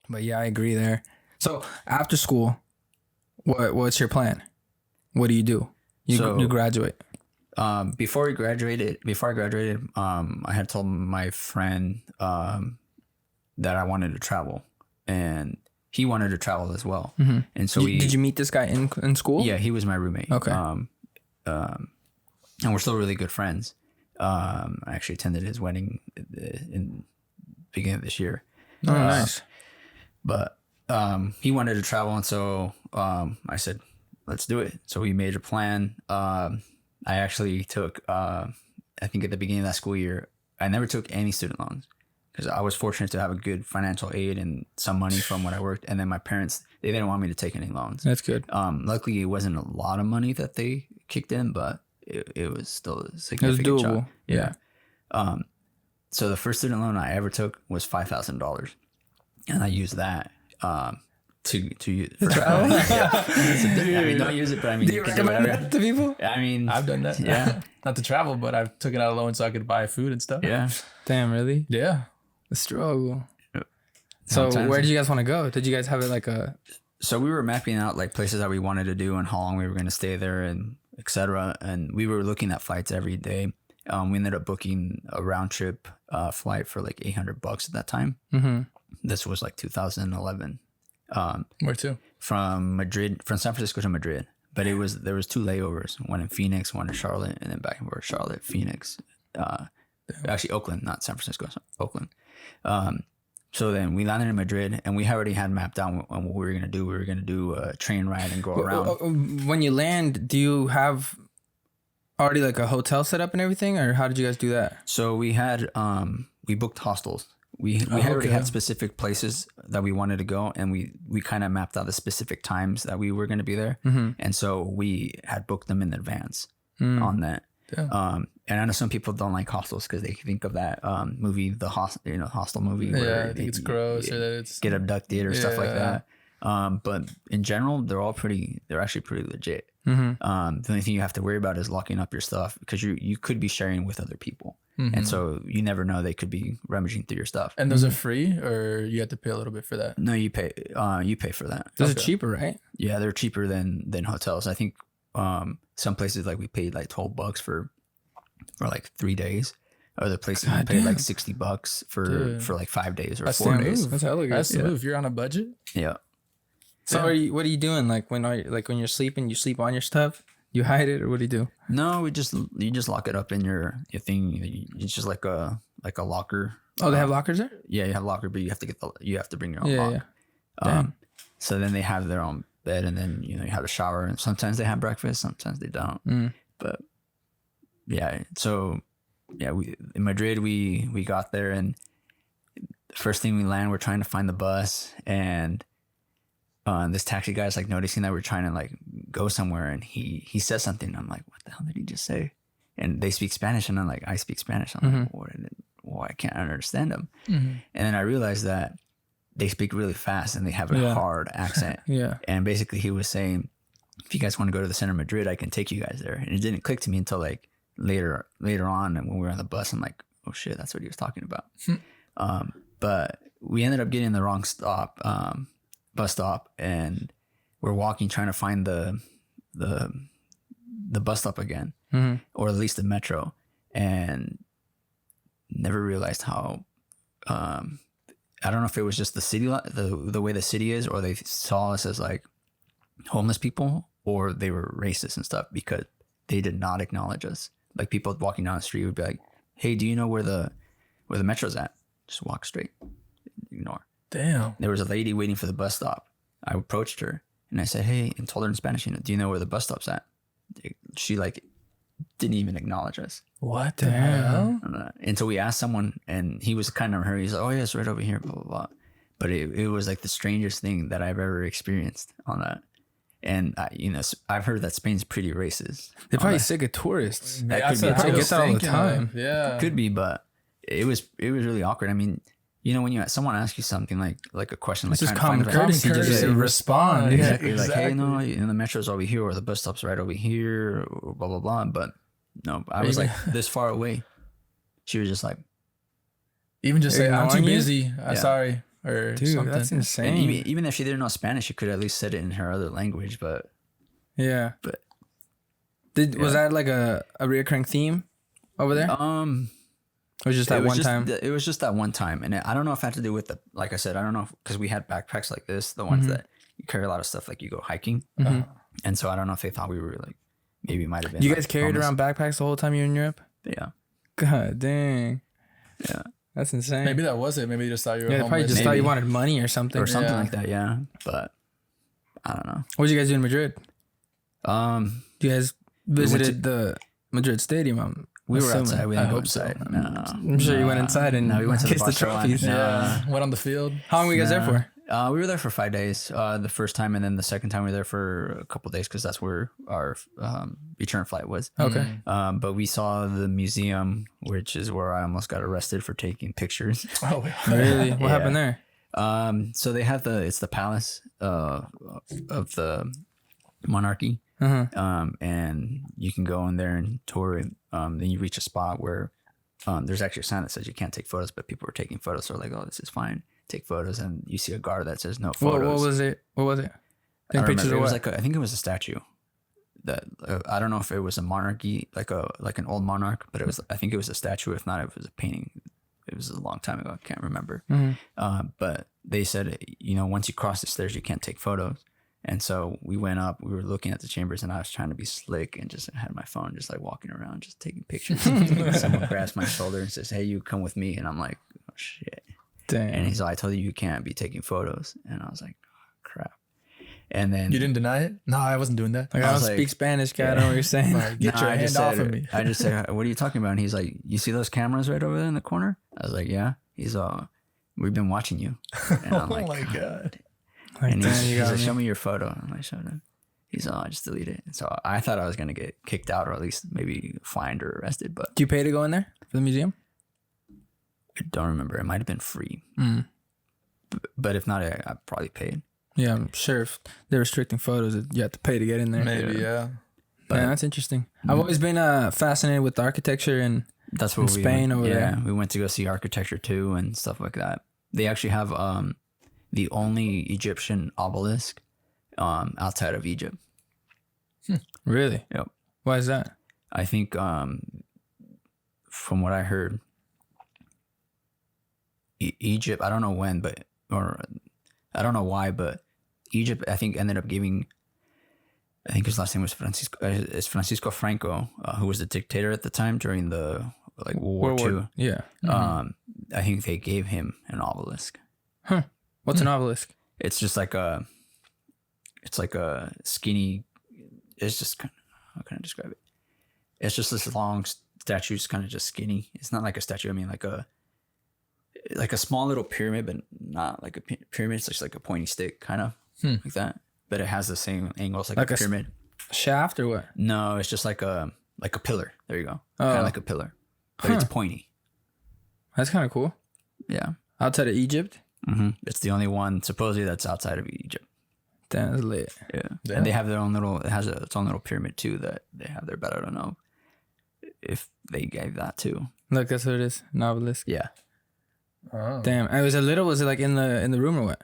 But yeah, I agree there. So after school, what's your plan? What do? You graduate. Before I graduated, I had told my friend that I wanted to travel, and he wanted to travel as well. Mm-hmm. And so did you meet this guy in school? Yeah, he was my roommate. Okay. And we're still really good friends. I actually attended his wedding in beginning of this year. Oh, nice. But he wanted to travel, and so I said, let's do it. So we made a plan. I actually took, I think at the beginning of that school year, I never took any student loans because I was fortunate to have a good financial aid and some money from when I worked. And then my parents, they didn't want me to take any loans. That's good. Luckily, it wasn't a lot of money that they kicked in, but it was still a significant It was doable. chunk. Yeah. So the first student loan I ever took was $5,000, and I used that to use for travel. I mean, don't use it, but I mean, do you recommend that to people? I mean, I've done that. Yeah. Not to travel, but I've taken out a loan so I could buy food and stuff. Yeah. Damn, really? Yeah. The struggle. So Sometimes. where did you guys want to go? Did you guys have it like a? So we were mapping out like places that we wanted to do and how long we were going to stay there and etc. And we were looking at flights every day. We ended up booking a round trip flight for like $800 at that time. Mm-hmm. This was like 2011. Where to? From San Francisco to Madrid. But there was 2 layovers, one in Phoenix, one in Charlotte, and then back and forth Charlotte, Phoenix. Actually Oakland, not San Francisco, Oakland. So then we landed in Madrid, and we already had mapped out on what we were going to do. We were going to do a train ride and go around. When you land, do you have already like a hotel set up and everything, or how did you guys do that? So we had we booked hostels. We already had specific places that we wanted to go, and we kind of mapped out the specific times that we were going to be there. Mm-hmm. And so we had booked them in advance on that. And I know some people don't like hostels because they think of that movie, the Hostel movie. Yeah, I think it's gross or that it's get abducted or stuff like that. But in general, they're actually pretty legit. Mm-hmm. The only thing you have to worry about is locking up your stuff because you could be sharing with other people. Mm-hmm. And so you never know, they could be rummaging through your stuff. And those are free, or you have to pay a little bit for that? No, you pay for that. Those are cheaper, right? Yeah, they're cheaper than hotels. I think some places like we paid like $12 for like 3 days. Other places we paid like $60 for like 5 days or That's 4 the days. move. That's hella good. That's the move. You're on a budget. Yeah. So what are you doing? Like when you're sleeping, you sleep on your stuff? You hide it, or what do you do? No, you just lock it up in your thing. It's just like a locker. Oh, they have lockers there? Yeah, you have a locker, but you have to bring your own Yeah, lock. yeah. So then they have their own bed, and then you have a shower, and sometimes they have breakfast, sometimes they don't. But yeah, so yeah, in Madrid we got there, and the first thing we land, we're trying to find the bus, and this taxi guy's like noticing that we're trying to like go somewhere, and he says something. I'm like, what the hell did he just say? And they speak Spanish, and I'm like, I speak Spanish. I'm like, why can't I understand them? Mm-hmm. And then I realized that they speak really fast and they have a hard accent. Yeah. And basically he was saying, if you guys want to go to the center of Madrid, I can take you guys there. And it didn't click to me until like later on, and when we were on the bus, I'm like, oh shit, that's what he was talking about. But we ended up getting the wrong bus stop, and we're walking trying to find the bus stop again, or at least the metro, and never realized how I don't know if it was just the city, the way the city is, or they saw us as like homeless people, or they were racist and stuff, because they did not acknowledge us. Like people walking down the street would be like, hey, do you know where the metro's at? Just walk straight, ignore. Damn. There was a lady waiting for the bus stop. I approached her and I said, hey, and told her in Spanish, do you know where the bus stop's at? She like didn't even acknowledge us. What the hell? Until we asked someone, and he was kind of in a hurry. He's like, oh yeah, it's right over here, blah, blah, blah. But it was like the strangest thing that I've ever experienced on that. And I've heard that Spain's pretty racist. They're probably sick of tourists. That That's could be what I They was get that all the thinking time. of. Yeah. Could be, but it was really awkward. I mean, when someone asks you something like a question, like It's just trying to common find courtesy. Courtesy. Just Yeah. respond. Yeah. Exactly. Like, hey, no, the metro's over here, or the bus stop's right over here, or blah, blah, blah. But no, I was like this far away. She was just like, Even just say, I'm too ignoring you? busy. I'm Yeah. sorry. or Dude, something. that's And insane. even if she didn't know Spanish, she could at least said it in her other language. But Yeah. But- Was that like a recurring theme over there? Or just that one time? It was just that one time, and I don't know if it had to do with the, like I said, I don't know, because we had backpacks like this, the ones that you carry a lot of stuff, like you go hiking, and so I don't know if they thought we were like, maybe it might have been. You like, guys carried homeless. around backpacks the whole time you were in Europe? Yeah, God dang. yeah, That's insane. Maybe that was it. Maybe they just thought you were yeah, they probably homeless. just thought you wanted money or something. or something Yeah. like that. Yeah, but I don't know. What did you guys do in Madrid? You guys went visited the Madrid stadium? We were assuming. outside. We I didn't go hope so. inside. No. I'm sure you went inside and No, we went to the kissed the Barcelona. trophies. No. Yeah, went on the field. How long were you guys there for? We were there for 5 days. The first time, and then the second time we were there for a couple of days because that's where our return flight was. Okay. But we saw the museum, which is where I almost got arrested for taking pictures. Oh, Really? What happened there? So they have it's the palace of the monarchy. And you can go in there and tour it. Then you reach a spot where there's actually a sign that says you can't take photos, but people were taking photos. So they're like, oh, this is fine. Take photos. And you see a guard that says no photos. What was it? What was it? I don't Pictures remember. of It was what? like I think it was a statue. That I don't know if it was a monarchy, like an old monarch, but it was. I think it was a statue. If not, it was a painting. It was a long time ago. I can't remember. But they said, once you cross the stairs, you can't take photos. And so we went up. We were looking at the chambers, and I was trying to be slick and just had my phone, just like walking around, just taking pictures. Someone grabs my shoulder and says, "Hey, you come with me." And I'm like, "Oh shit!" Dang. And he's like, "I told you can't be taking photos." And I was like, oh, "Crap." And then You didn't deny it? No, I wasn't doing that. Like, I I don't was like- speak Spanish, guy. I don't know what you're saying. Like, get your I hand just off said, of me. I just said, "What are you talking about?" And he's like, "You see those cameras right over there in the corner?" I was like, "Yeah." He's "We've been watching you." And I'm like, oh my God. Like, And damn, he's you got like, me. "Show me your photo." And I showed him. He's I just delete it. And so I thought I was gonna get kicked out or at least maybe fined or arrested, but Do you pay to go in there for the museum? I don't remember. It might have been free, but if not, I probably paid. Yeah, I'm sure if they're restricting photos, you have to pay to get in there. Maybe, yeah. Yeah, that's interesting. I've always been fascinated with architecture and That's what In we Spain went, over there. we went to go see architecture too and stuff like that. They actually have the only Egyptian obelisk outside of Egypt. really. Yep. Why is that? I think from what I heard, Egypt, I don't know when, or I don't know why, but Egypt, I think, ended up giving, I think his last name was Francisco Franco, who was the dictator at the time during the World War II. Yeah. I think they gave him an obelisk. What's an obelisk? It's just like a skinny. It's just how can I describe it? It's just this long statue, it's kind of just skinny. It's not like a statue. I mean, like a small little pyramid, but not like a pyramid. It's just like a pointy stick, kind of like that. But it has the same angles like a pyramid. Shaft or what? No, it's just like a pillar. There you go. Kind of like a pillar, but it's pointy. That's kind of cool. Yeah. Outside of Egypt? It's the only one supposedly that's outside of Egypt. Damn, that's lit. Yeah. And they have their own little, it has its own little pyramid too that they have there, but I don't know if they gave that too. Look, that's what it is. An obelisk. Yeah. Oh. Damn. And was it little? Was it like in the room or what?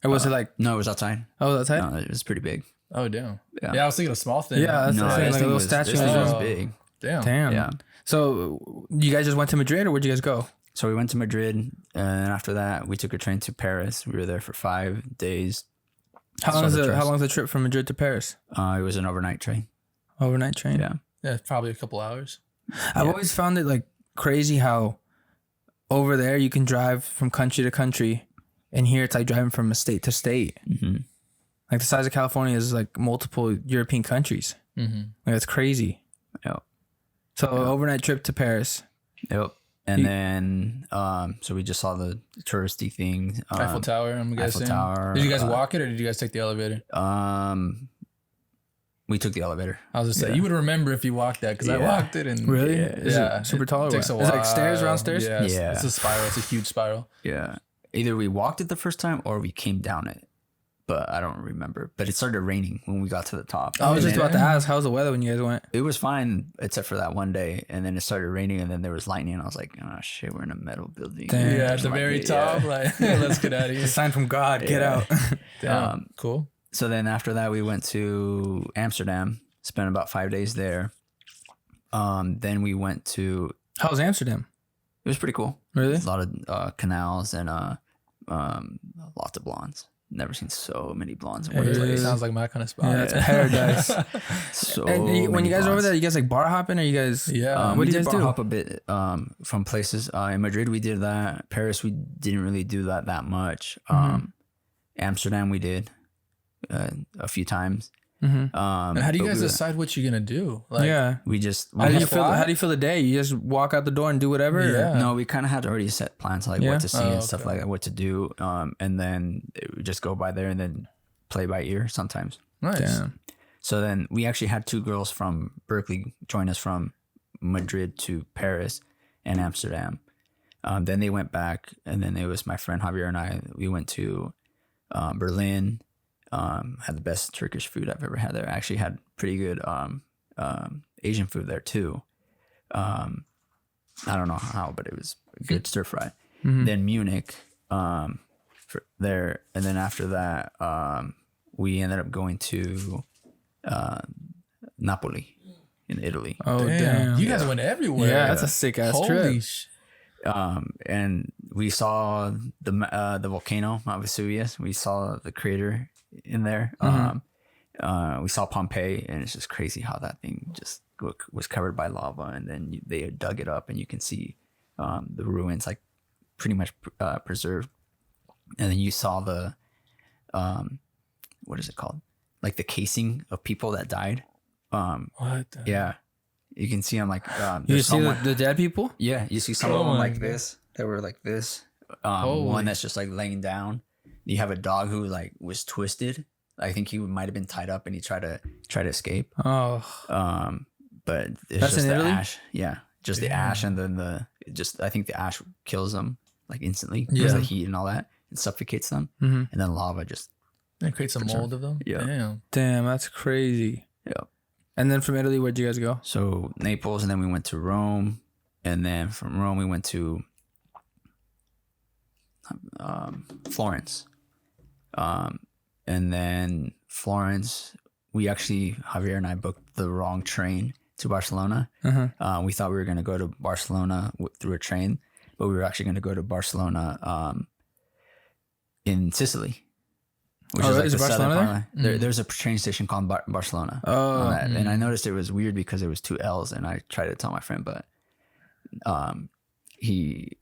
Or was it like, No, it was outside. oh, outside? No, it was pretty big. Oh, damn. Yeah. Yeah, I was thinking a small thing. Yeah, that's No, what I'm saying. this Like a thing little was, statue this in thing the was room. big. Damn. Damn. Yeah. So you guys just went to Madrid or where'd you guys go? So we went to Madrid, and after that, we took a train to Paris. We were there for 5 days. How Saw long is the the trust. how long is the trip from Madrid to Paris? It was an overnight train. Overnight train. Yeah. Yeah, probably a couple hours. I've always found it like crazy how over there you can drive from country to country, and here it's like driving from a state to state. Like the size of California is like multiple European countries. Like that's crazy. Yep. So overnight trip to Paris. Yep. And then, so we just saw the touristy thing. Eiffel Tower, I'm guessing. Eiffel Tower. Did you guys walk it or did you guys take the elevator? We took the elevator. I was just saying, you would remember if you walked that because I Yeah. walked it and Really? yeah, Is it super tall or It takes what? a Is it while. like stairs around stairs? Yeah, Yeah. it's a spiral. It's a huge spiral. Yeah. Either we walked it the first time or we came down it. but I don't remember. But it started raining when we got to the top. I was just And about to ask, how's the weather when you guys went? it was fine except for that one day, and then it started raining, and then there was lightning, and I was like, oh shit, we're in a metal building. Damn. Yeah, at the Like, very yeah. top. Like, let's get out of A here. sign from God, get out. Damn. Cool. So then after that, we went to Amsterdam, spent about 5 days there. Then we went to, How was Amsterdam? it was pretty cool. Really? A lot of canals and lots of blondes. Never seen so many blondes in one Really? place. Sounds like my kind of spot. Yeah, it's paradise. So And when many you guys are over blondes. there, you guys like bar hopping or you guys? Yeah. What we do you did guys bar do? hop a bit from places. In Madrid, we did that. Paris, we didn't really do that much. Amsterdam, we did a few times. Mm-hmm. And how do you but guys we- decide what you're gonna do? Like, Yeah. We just How do you just feel? fly? How do you feel the day? You just walk out the door and do whatever. or- Yeah. no, we kind of had already set plans like Yeah? what to see Oh, and stuff okay. like that, what to do, and then we just go by there and then play by ear sometimes. Nice. Damn. So then we actually had 2 girls from Berkeley join us from Madrid to Paris and Amsterdam. Then they went back, and then it was my friend Javier and I. We went to Berlin. Had the best Turkish food I've ever had there. I actually had pretty good Asian food there too. I don't know how, but it was a good stir fry. Then Munich for there, and then after that, we ended up going to Napoli in Italy. Oh Damn. damn. You guys went everywhere. Yeah, that's a sick ass Holy trip. And we saw the volcano, Mount Vesuvius. We saw the crater in there. We saw Pompeii, and it's just crazy how that thing just was covered by lava, and then they dug it up, and you can see the ruins like pretty much preserved. And then you saw the what is it called? Like the casing of people that died. What? The- Yeah, you can see them like You there's see someone. the dead people? Yeah, you see some Oh of them my like God. this. They were like this. Holy. One that's just like laying down. You have a dog who like was twisted. I think he might have been tied up and he tried to escape. Oh, But it's That's just in the Italy? ash. Yeah, just the ash, and then I think the ash kills them like instantly because Yeah. the heat and all that. It suffocates them, Mhm. and then lava just They create some mold of them. Yeah. Damn. damn, that's crazy. yeah. And then from Italy, where'd you guys go? So Naples, and then we went to Rome, and then from Rome we went to Florence, and then Florence. We actually Javier and I booked the wrong train to Barcelona. Uh-huh. We thought we were going to go to Barcelona through a train, but we were actually going to go to Barcelona in Sicily, which Oh, is like is the southern Barcelona part. There's a train station called Barcelona. Oh, on that. And I noticed it was weird because it was 2 L's, and I tried to tell my friend, but he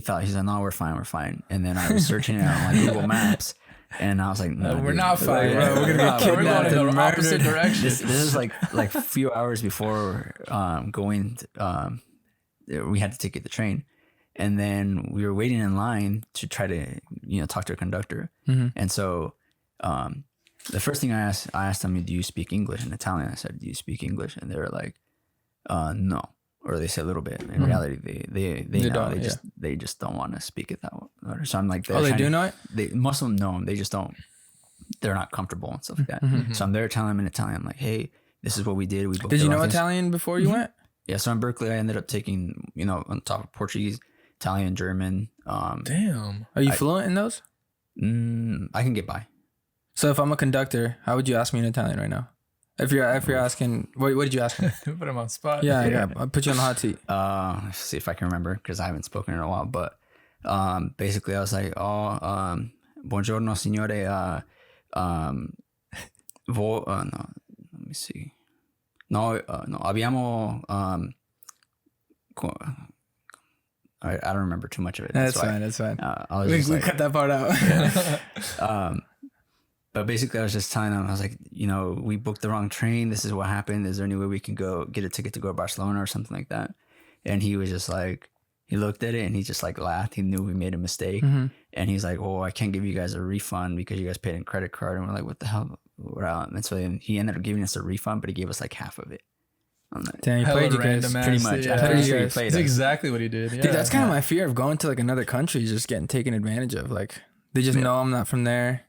thought, he's like, no, we're fine. And then I was searching it on like Google Maps, and I was like, no, We're dude. not fine, bro. We're gonna Nah, get we're kidnapped going in the opposite direction. this is like a few hours before going. We had to take the train, and then we were waiting in line to try to talk to a conductor. And so the first thing I asked them, do you speak English? In Italian, I said, do you speak English? And they were like, no, or they said a little bit. In reality, they know. don't, They just don't want to speak it that way. So I'm like, Oh, they do know it? most of them know them. They just don't. They're not comfortable and stuff like that. So I'm there telling them in Italian, I'm like, hey, this is what we did. We booked Did the you wrong know things. Italian before you went? Yeah. So in Berkeley, I ended up taking, on top of Portuguese, Italian, German. Damn. Are you fluent in those? I can get by. So if I'm a conductor, how would you ask me in Italian right now? If you're asking, what did you ask me? Put him on spot. Yeah, I'll put you on the hot seat. Let's see if I can remember because I haven't spoken in a while. But basically, I was like, buongiorno, signore. No, let me see. No, abbiamo. I don't remember too much of it. That's why, fine. That's fine. I was We just like, cut that part out. but basically, I was just telling them, I was like, we booked the wrong train. This is what happened. Is there any way we can go get a ticket to go to Barcelona or something like that? And he was just like, he looked at it and he just like laughed. He knew we made a mistake. And he's like, oh, I can't give you guys a refund because you guys paid in credit card. And we're like, what the hell? We're out. And so then he ended up giving us a refund, but he gave us like half of it. I'm like, Damn, you Hella played you guys. random ass, pretty much. yeah. I'm pretty You sure he guys- played That's us. exactly what he did. Yeah. Dude, that's kind of my fear of going to like another country, is just getting taken advantage of. Like they just know I'm not from there.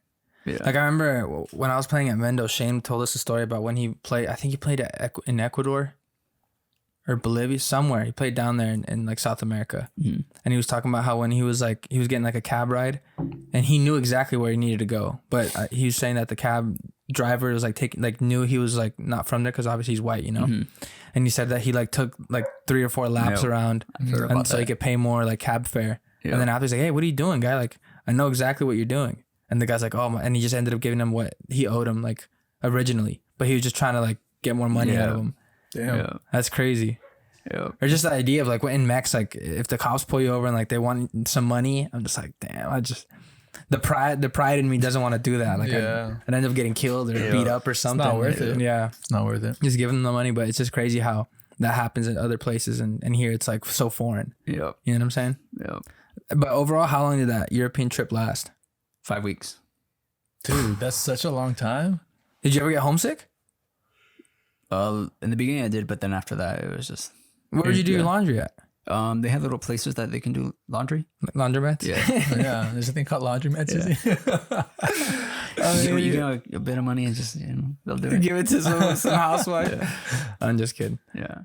Yeah. Like I remember when I was playing at Mendo, Shane told us a story about when he played. I think he played in Ecuador or Bolivia, somewhere. He played down there in like South America, and he was talking about how when he was getting like a cab ride, and he knew exactly where he needed to go, but he was saying that the cab driver was knew he was like not from there because obviously he's white, you know. And he said that he like took like 3 or 4 laps around, and so he could pay more like cab fare. And then after he's like, "Hey, what are you doing, guy? Like, I know exactly what you're doing." And the guy's like, "Oh my," and he just ended up giving him what he owed him like originally, but he was just trying to like get more money out of him. Damn. Yeah. That's crazy. Yeah. Or just the idea of like in Mex, like if the cops pull you over and like they want some money, I'm just like, damn, the pride in me doesn't want to do that. Like I'd end up getting killed or beat up or something. not worth it. Yeah. It's not worth it. Just give them the money, but it's just crazy how that happens in other places and here it's like so foreign. Yep. You know what I'm saying? Yep. But overall, how long did that European trip last? 5 weeks. Dude, that's such a long time. Did you ever get homesick? In the beginning I did, but then after that it was just Where did you do your laundry at? they have little places that they can do laundry. Like laundromats? Yeah. Yeah, there's a thing called laundromats. You know, a bit of money and just they'll do it. Give it to some housewife. I'm just kidding. Yeah.